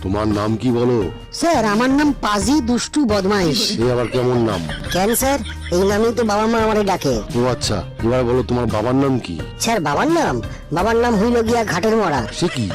তোমার নাম কি বলো? স্যার আমার নাম পাজি দুষ্টু বদমাইশ। এ আবার কেমন নাম? কেন স্যার, এই নামেই তো বাবা মা আমারে ডাকে। ও আচ্ছা, এবার বলো তোমার বাবার নাম কি? স্যার বাবার নাম হইল গিয়া ঘাটের মরা। সে কি,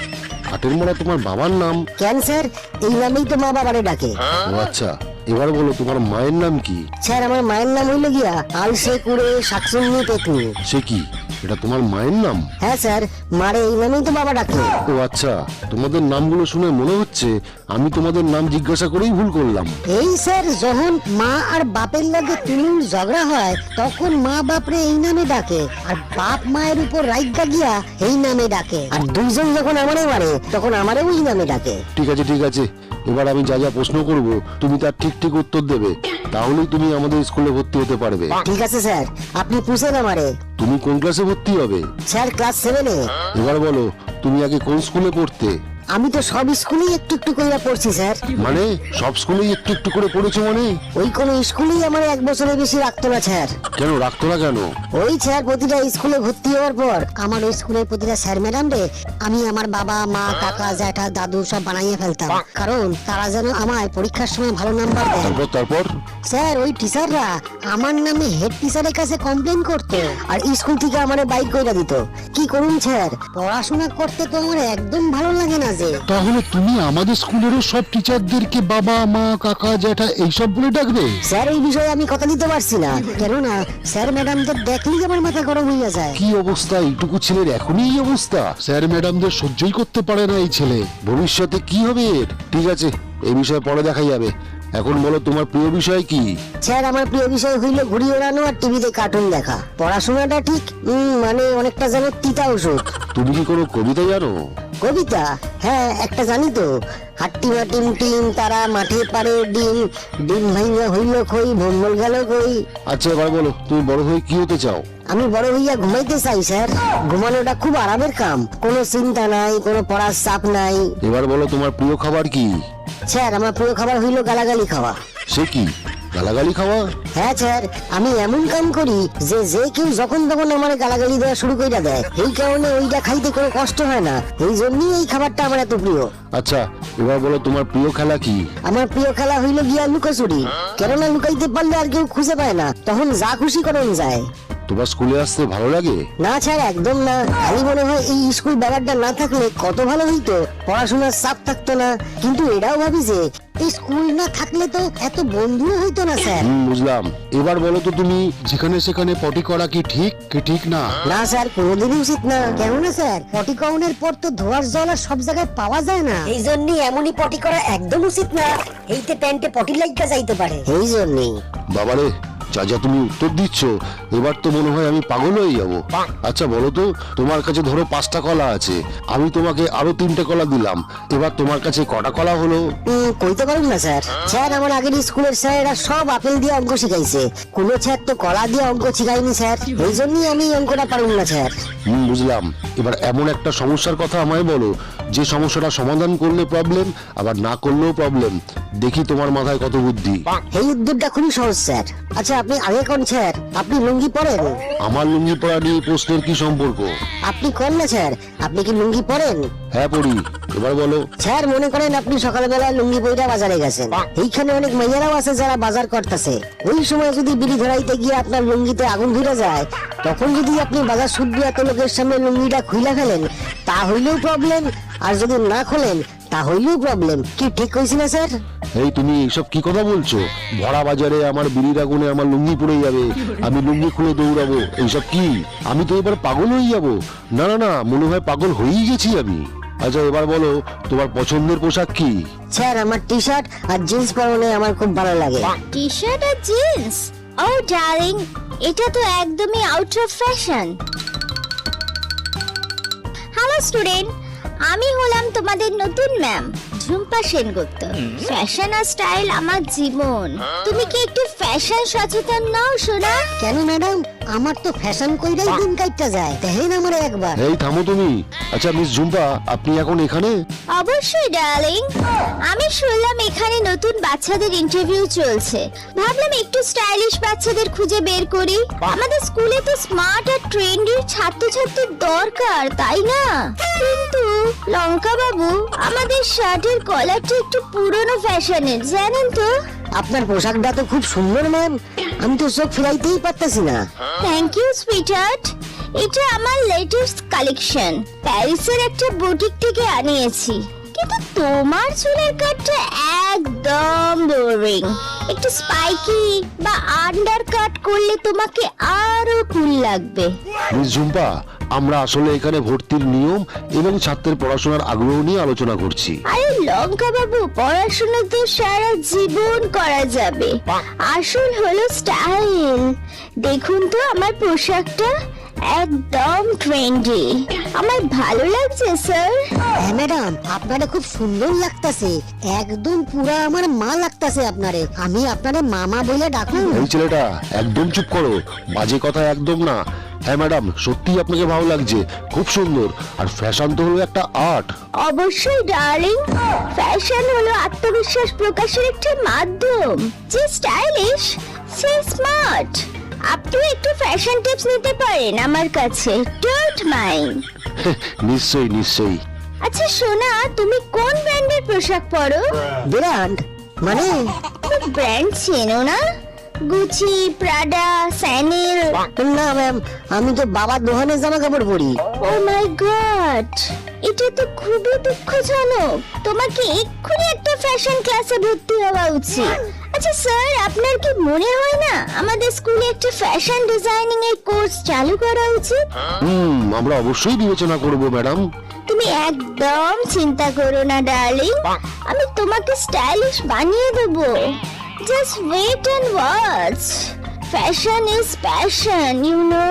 ঘাটের মোড়া তোমার বাবার নাম? কেন স্যার, এই নামেই তো মা বাবারে ডাকে। ও আচ্ছা, এবার বলো তোমার মায়ের নাম কি? স্যার আমার মায়ের নাম হইল গিয়া আলসে কুড়ে শাকসুন্নি পেতনি। সে কি, এটা তোমার মায়ের নাম? হ্যাঁ স্যার, মারে এই নামেই তো বাবা ডাকে। ও আচ্ছা, তোমাদের নামগুলো শুনে মনে হচ্ছে আমি তোমাদের নাম জিজ্ঞাসা করেই ভুল করলাম। এই স্যার, যখন মা আর বাপের লগে তুমুল ঝগড়া হয় তখন মা বাপরে এই নামে ডাকে, আর বাপ মায়ের উপর রাইগা গিয়া এই নামে ডাকে, আর দুইজন যখন আমারে মারে তখন আমারে ওই নামে ডাকে। ঠিক আছে ঠিক আছে, এবার আমি যা যা প্রশ্ন করব তুমি তার ঠিক ঠিক উত্তর দেবে, তাহলেই তুমি আমাদের স্কুলে ভর্তি হতে পারবে। ঠিক আছে স্যার, আপনি পুছেন আমারে। তুমি কোন ক্লাসে ভর্তি হবে? স্যার ক্লাস 7-এ। এবার বলো তুমি আগে কোন স্কুলে পড়তে? আমি তো সব স্কুলেই একটু একটু করে পড়ছি স্যার। মানে সব স্কুলেই একটু একটু করে পড়েছো মানে? ওই কোন স্কুলেই আমার 1 বছরের বেশি রাখতো না স্যার। কেন রাখতো না কেন? ওই স্যার প্রতিটা স্কুলে ভর্তি হওয়ার পর আমার ওই স্কুলের প্রতিটা স্যার ম্যাডাম রে আমি আমার বাবা মা কাকা জ্যাঠা দাদু সব বানাইয়ে ফেলতাম, কারণ তারা যেন আমায় পরীক্ষার সময় ভালো নাম্বার দেয়। তারপর স্যার ওই টিচাররা আমার নামে হেড টিচারের কাছে কমপ্লেন করতো আর স্কুল থেকে আমারে বাইর কইরা দিত। কি করুন স্যার, পড়াশোনা করতে তো আমার একদম ভালো লাগে না যে। তাহলে তুমি আমাদের স্কুলেরও সব টিচারদেরকে বাবা মা কাকা জ্যাঠা এইসব বলে ডাকবে? স্যার এই বিষয়ে আমি কথা দিতে পারছি না, কেননা স্যার ম্যাডামদের দেখলেই আমার মাথা গরম হয়ে যায়। কি অবস্থা, এইটুকু ছেলের এখনই এই অবস্থা? স্যার ম্যাডামদের সহ্যই করতে পারে না এই ছেলে, ভবিষ্যতে কি হবে এর? ঠিক আছে, এই বিষয়ে পরে দেখা যাবে, এখন বলো তোমার প্রিয় বিষয় কি? স্যার আমার প্রিয় বিষয় হইল ঘুড়ি ওড়ানো আর টিভিতে কার্টুন দেখা। পড়াশোনাটা ঠিক মানে অনেকটা যেন তিতা ওষুধ। তুমি কি কোনো কবিতা জানো? কবিতা? হ্যাঁ একটা জানি তো। হাট্টিমা টিম টিম তারা মাঠে পারে ডিম, ডিম ভাইয়া হইল খই ভম্বল গেল কই। আচ্ছা এবার বলো তুমি বড় হয়ে কি হতে চাও? আমি বড় হইয়া ঘুমাইতে চাই স্যার। ঘুমানোটা খুব আরামের কাম, কোনো চিন্তা নাই, কোনো পড়ার চাপ নাই। এবার বলো তোমার প্রিয় খাবার কি? স্যার আমার প্রিয় খাবার হইল গালাগালি খাওয়া। সে কি, গালাগালি খাওয়া? হ্যাঁ স্যার, আমি এমন কাম করি যে যে কেউ যখন তখন আমার গালাগালি দেওয়া শুরু করে দেয়, এই কারণে ওইটা খাইতে কোনো কষ্ট হয় না, এই জন্যই এই খাবারটা আমার এত প্রিয়। আচ্ছা এবার বলো তোমার প্রিয় খেলা কি? আমার প্রিয় খেলা হইল গিয়া লুকোচুরি, কেননা লুকাইতে পারলে আর কেউ খুঁজে পায় না, তখন যা খুশি করানো যায়। তোমার স্কুলে আসতে ভালো লাগে? না স্যার একদম না, খালি মনে হয় এই স্কুল ব্যাপারটা না থাকলে কত ভালো হইতো, পড়াশোনার চাপ থাকতো না। কিন্তু এটাও ভাবি যে এই স্কুল না থাকলে তো এত বন্ধুও হইতো না স্যার। বুঝলাম, এবার বলো তো তুমি যেখানে সেখানে পটি করা কি ঠিক কি ঠিক না? না স্যার কোনোদিনই উচিত না, কেননা স্যার পটি কাউনের পর তো ধোয়ার জল আর সব জায়গায় পাওয়া যায় না, এই জন্যই এমনই পটি করা একদম উচিত না, এইতে প্যান্টে পটি লাগা যাইতে পারে, এই জন্যই। বাবারে, যা যা তুমি উত্তর দিচ্ছ, এবার তো মনে হয় আমি পাগল হয়ে যাব। আচ্ছা বলো তো, তোমার কাছে ধরো 5টা কলা আছে, আমি তোমাকে আরো 3টে কলা দিলাম, এবার তোমার কাছে কটা কলা হলো? কইতে পারুন না স্যার। স্যার আমার আগের স্কুলের স্যারেরা সব আপেল দিয়ে অঙ্ক শিখাইছে, কোনো স্যার তো কলা দিয়ে অঙ্ক শিখাইনি স্যার, এই জন্যই আমি অঙ্কটা পারুন না স্যার। বুঝলাম, এবার এমন একটা সমস্যার কথা আমায় বলো যে সমস্যাটা সমাধান করলে প্রবলেম, আবার না করলেও প্রবলেম। দেখি তোমার মাথায় কত বুদ্ধি। এই উত্তরটা খুবই সহজ স্যার। আচ্ছা আপনি আগে কোন স্যার, আপনি লুঙ্গি পরেন? আমার লুঙ্গি পরা নিয়ে প্রশ্নের কি সম্পর্ক? আপনি কোন না স্যার, আপনি কি লুঙ্গি পরেন? হ্যাঁ পড়ি, এবার বলো। স্যার মনে করেন আপনি সকালবেলা লুঙ্গি পইরা বাজারে গেছেন, এইখানে অনেক মাইয়ারাও আছে যারা বাজার করতেছে, ওই সময় যদি বিড়ি ধরাইতে গিয়ে আপনার লুঙ্গিতে আগুন ধরে যায়, তখন যদি আপনি বাজার শুদ্ধ এত লোকের সামনে লুঙ্গিটা খুইলা ফেলেন, তা হইলেও প্রবলেম, আর যদি না খোলেন তা হইলেও প্রবলেম। কি ঠিক কইছি না স্যার? এই তুমি এইসব কি কথা বলছো? ভরা বাজারে আমার বিড়ির আগুনে আমার লুঙ্গি পড়ে যাবে, আমি লুঙ্গি খুলে দৌড়াবো, এইসব কি? আমি তো এবার পাগল হয়ে যাবো। না না না, মনে হয় পাগল হয়েই গেছি আমি। আচ্ছা এবার বলো তোমার পছন্দের পোশাক কি? স্যার আমার টি শার্ট আর জিন্স পরনে আমার খুব ভালো লাগে। টি শার্ট আর জিন্স? ও ডার্লিং, এটা তো একদমই out of fashion. Hello student, আমি হলাম তোমাদের নতুন ম্যাম ঝুম্পা সেনগুপ্ত। ফ্যাশন আর স্টাইল আমার জীবন, তুমি কি একটু ফ্যাশন সচেতন নাও সোনা? কেন ম্যাডাম, আমার তো ফ্যাশন কইরাই দিন কাটটা যায়, দেখেন আমার একবার। এই থামো তুমি। আচ্ছা মিস ঝুম্পা, আপনি এখন এখানে? অবশ্যই ডার্লিং, আমি শুনলাম এখানে নতুন বাচ্চাদের ইন্টারভিউ চলছে, ভাবলাম একটু স্টাইলিশ বাচ্চাদের খুঁজে বের করি। আমাদের স্কুলে তো স্মার্ট আর ট্রেন্ডি ছাত্রছাত্রীর দরকার, তাই না? কিন্তু লঙ্কা বাবু, আমাদের শার্টের কলারটা একটু পুরনো ফ্যাশনের, জানেন তো? আপনার পোশাকটা তো খুব সুন্দর ম্যাম, আমি তো চোখ ফিরাইতেই পারতেছি না। থ্যাংক ইউ সুইটহার্ট, এটা আমার লেটেস্ট কালেকশন, প্যারিসের একটা বুটিক থেকে আনিয়েছি। কিন্তু তোমার চুলের কাটটা একদম বোরিং, একটু স্পাইকি বা আন্ডার কাট করলে তোমাকে আরো কুল লাগবে। মিস ঝুম্পা, আমরা আসলে এখানে ভর্তির নিয়ম এবং ছাত্রের পড়াশোনার আগ্রহ নিয়ে আলোচনা করছি। আরে লঙ্কা বাবু, পড়াশোনা তো সারা জীবন করা যাবে, আসল হলো স্টাইল। দেখুন তো আমার পোশাকটা একদম ট্রেন্ডি, আমার ভালো লাগছে স্যার। হ্যাঁ ম্যাডাম, আপনারে খুব সুন্দর লাগতাছে, একদম পুরা আমার মা লাগতাছে আপনারে। আমি আপনারে মামা বলে ডাকুন? এই ছেলেটা একদম চুপ করো, বাজে কথা একদম না। হ্যাঁ ম্যাডাম, সত্যি আপনাকে ভালো লাগছে, খুব সুন্দর। আর ফ্যাশন তো হলো একটা আর্ট। অবশ্যই ডার্লিং, ফ্যাশন হলো আত্মবিশ্বাস প্রকাশের একটা মাধ্যম। যে স্টাইলিশ সে স্মার্ট। আপনি একটু ফ্যাশন টিপস নিতে পারেন আমার কাছে, ডোন্ট মাইন্ড। নিশ্চয়ই নিশ্চয়ই। আচ্ছা সোনা, তুমি কোন ব্র্যান্ডের পোশাক পরো? ব্র্যান্ড মানে? তুমি ব্র্যান্ড চেনো না? Gucci, Prada, Chanel? না ম্যাম, আমি তো বাবার দোকানে জামা কাপড় পরি। ও মাই গড, এটা তো খুবই দুঃখজনক। তোমাকে এক্ষুনি একটা ফ্যাশন ক্লাসে ভর্তি হওয়া উচিত। আচ্ছা স্যার, আপনার কি মনে হয় না আমাদের স্কুলে একটা ফ্যাশন ডিজাইনিং এর কোর্স চালু করা উচিত? আমরা অবশ্যই বিবেচনা করব ম্যাডাম। তুমি একদম চিন্তা করো না ডার্লিং, আমি তোমাকে স্টাইলিশ বানিয়ে দেবো। Just wait and watch. Fashion is passion, you know.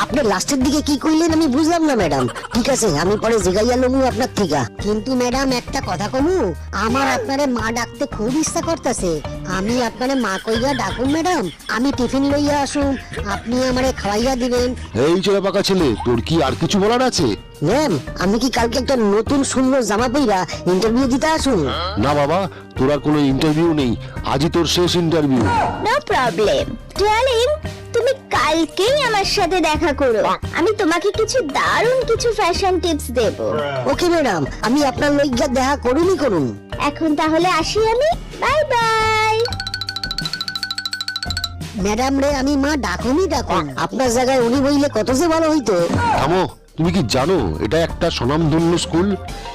আপনি লাস্টের দিকে কি কইলেন আমি বুঝলাম না ম্যাডাম। ঠিক আছে, আমি পরে জিগাইয়া লমু আপনার থেকে। কিন্তু ম্যাডাম একটা কথা কমু, আমার আপনারে মা ডাকতে খুব ইচ্ছা করতেছে। আমি আপনারে মা কইয়া ডাকুন ম্যাডাম? আমি টিফিন লইয়া আসুন, আপনি আমারে খাওয়াইয়া দিবেন। এই ছেলে পাকা ছেলে, তোর কি আর কিছু বলার আছে? ম্যাম, আমি কি কালকে একটা নতুন সুন্দর জামা পইরা ইন্টারভিউ দিতে আসুন? না বাবা, তোর আর কোনো ইন্টারভিউ নেই, আজই তোর শেষ ইন্টারভিউ। নো প্রবলেম ডার্লিং, তুমি কালকেই আমার সাথে দেখা করো, আমি তোমাকে কিছু দারুণ কিছু ফ্যাশন টিপস দেব। ওকে ম্যাডাম, আমি আপনার লইগা দেখা করুনই করুন। এখন তাহলে আসি আমি, বাই বাই। ম্যাডাম রে আমি মা ডাকুনই ডাকুন, আপনার জায়গায় উনি বইলে কত যে ভালো হইতো। থামো, তুমি কি জানো এটা একটা স্বনামধন্য স্কুল?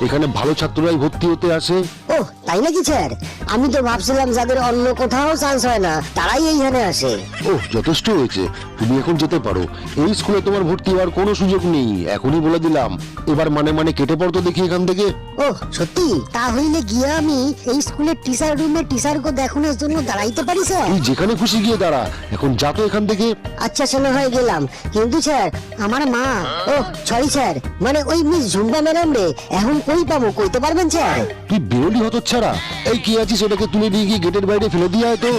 এখানে ভালো ছাত্ররাই ভর্তি হতে আসে। ও তাই নাকি স্যার? আমি তো ভাবছিলাম যাদের অন্য কোথাও চান্স হয় না তারাই এইখানে আসে। ও যথেষ্ট হয়েছে, তুমি এখন যেতে পারো। এই স্কুলে তোমার ভর্তি হওয়ার কোনো সুযোগ নেই, এখনই বলে দিলাম। এবার মানে কেটে পড়তো দেখি এখান থেকে। ও সত্যি? তা হইলে গিয়া আমি এই স্কুলের টিচার রুমে টিচারকে দেখানোর জন্য দাঁড়াইতে পারি স্যার? তুই যেখানে খুশি গিয়ে দাঁড়া, এখন যা তো এখান থেকে। আচ্ছা শোনা হয়ে গেলাম, কিন্তু স্যার আমার মা, ও সরি স্যার, মানে ওই মিস ঝুম্পা ম্যাডাম রে এখন কই পাবো, কইতে পারবেন স্যার? তুই বেরোলি হতচ্ছাড়া। এই কে আছিস, ওটাকে তুলে নিয়ে গিয়ে গেটের বাইরে ফেলে দিয়ে আয় তো।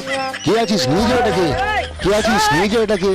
কে আছিস, নিয়ে যা এটাকে। কে আছিস, নিয়ে যা এটাকে।